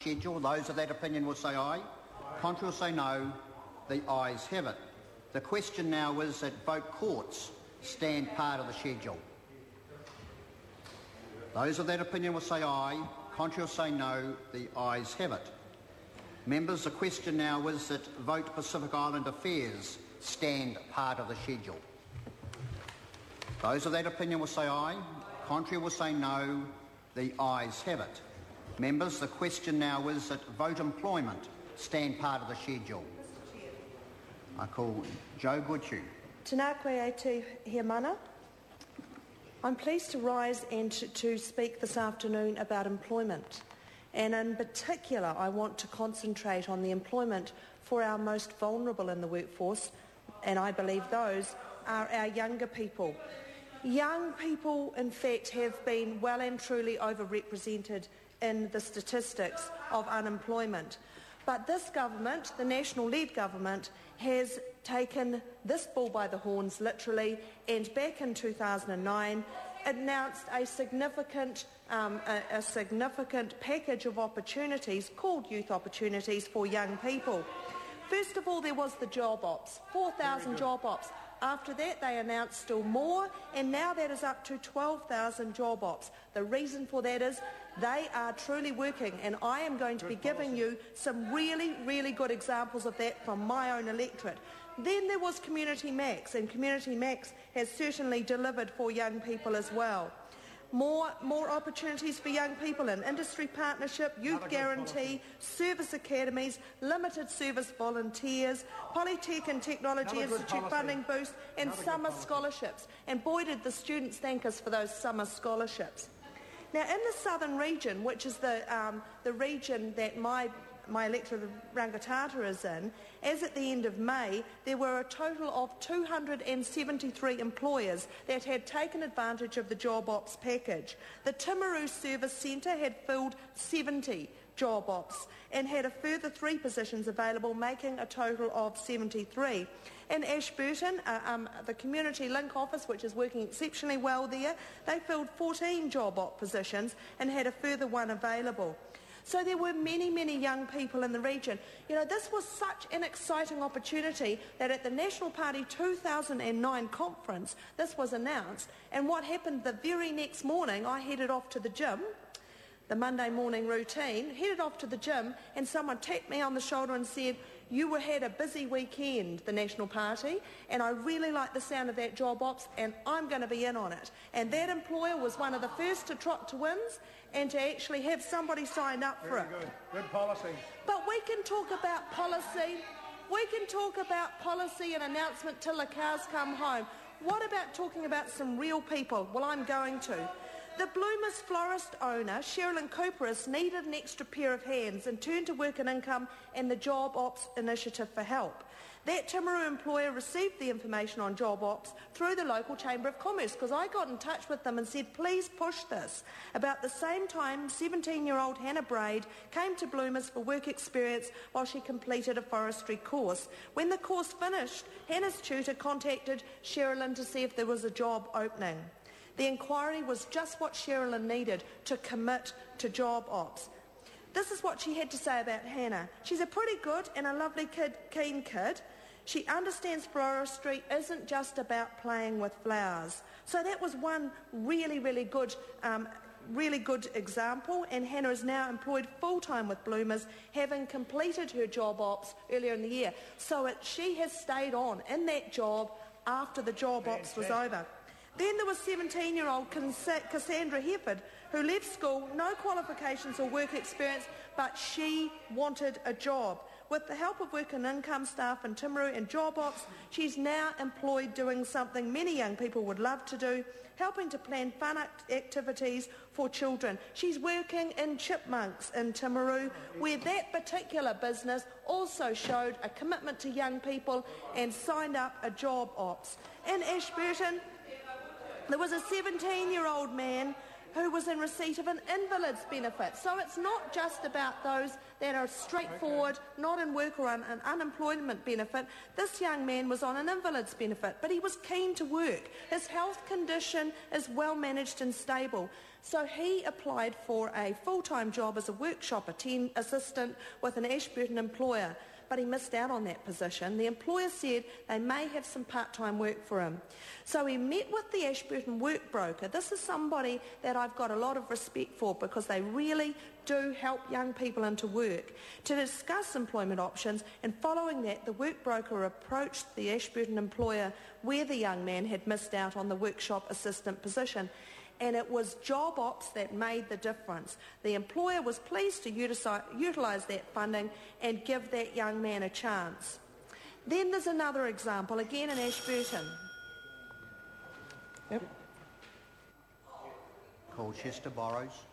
Schedule. Those of that opinion will say aye. Contrary will say no. The ayes have it. The question now is that vote courts stand part of the schedule. Those of that opinion will say aye. Contrary will say no. The ayes have it. Members, the question now is that vote Pacific Island Affairs stand part of the schedule. Those of that opinion will say aye. Contrary will say no. The ayes have it. Members, the question now is that vote employment stand part of the schedule. I call Joe Goodhue. Tēnā koe e te he mana. I'm pleased to rise and to speak this afternoon about employment. And in particular, I want to concentrate on the employment for our most vulnerable in the workforce, and I believe those are our younger people. Young people, in fact, have been well and truly overrepresented in the statistics of unemployment. But this government, the national-led government, has taken this bull by the horns, literally, and back in 2009 announced a significant package of opportunities called Youth Opportunities for young people. First of all, there was the job ops, 4,000 job ops. After that, they announced still more, and now that is up to 12,000 job ops. The reason for that is they are truly working, and I am going to be giving you some really, really good examples of that from my own electorate. Then there was Community Max, and Community Max has certainly delivered for young people as well. More opportunities for young people in industry partnership, youth guarantee, service academies, limited service volunteers, Polytech and Technology Institute funding boost, and summer scholarships. And boy, did the students thank us for those summer scholarships. Now, in the southern region, which is the region that my electorate of Rangatata is in, as at the end of May, there were a total of 273 employers that had taken advantage of the job ops package. The Timaru Service Centre had filled 70 job ops and had a further 3 positions available, making a total of 73. In Ashburton, the Community Link Office, which is working exceptionally well there, they filled 14 job op positions and had a further 1 available. So there were many, many young people in the region. You know, this was such an exciting opportunity that at the National Party 2009 conference, this was announced. And what happened the very next morning, I headed off to the gym, the Monday morning routine, headed off to the gym, and someone tapped me on the shoulder and said, "You had a busy weekend, the National Party, and I really like the sound of that job ops, and I'm going to be in on it." And that employer was one of the first to trot to wins and to actually have somebody signed up for it. Good policy. But we can talk about policy. We can talk about policy and announcement till the cows come home. What about talking about some real people? Well, I'm going to. The Bloomers florist owner, Sherilyn Cooperis, needed an extra pair of hands and turned to Work and Income and the Job Ops Initiative for help. That Timaru employer received the information on job ops through the local Chamber of Commerce, because I got in touch with them and said, please push this. About the same time, 17-year-old Hannah Braid came to Bloomers for work experience while she completed a forestry course. When the course finished, Hannah's tutor contacted Sherilyn to see if there was a job opening. The inquiry was just what Sherilyn needed to commit to job ops. This is what she had to say about Hannah. She's a pretty good and a lovely kid, keen kid. She understands forestry isn't just about playing with flowers. So that was one really, really good example, and Hannah is now employed full-time with Bloomers, having completed her job ops earlier in the year. So she has stayed on in that job after the job ops was over. Then there was 17-year-old Cassandra Hefford, who left school, no qualifications or work experience, but she wanted a job. With the help of Work and Income staff in Timaru and job ops, she's now employed doing something many young people would love to do, helping to plan fun activities for children. She's working in Chipmunks in Timaru, where that particular business also showed a commitment to young people and signed up a job ops. In Ashburton, there was a 17-year-old man who was in receipt of an invalid's benefit. So it's not just about those that are straightforward, not in work or an unemployment benefit. This young man was on an invalid's benefit, but he was keen to work. His health condition is well managed and stable. So he applied for a full-time job as a workshop assistant with an Ashburton employer, but he missed out on that position. The employer said they may have some part-time work for him. So he met with the Ashburton work broker. This is somebody that I've got a lot of respect for because they really do help young people into work, to discuss employment options, and following that the work broker approached the Ashburton employer where the young man had missed out on the workshop assistant position. And it was job ops that made the difference. The employer was pleased to utilise that funding and give that young man a chance. Then there's another example, again in Ashburton. Colchester Boroughs.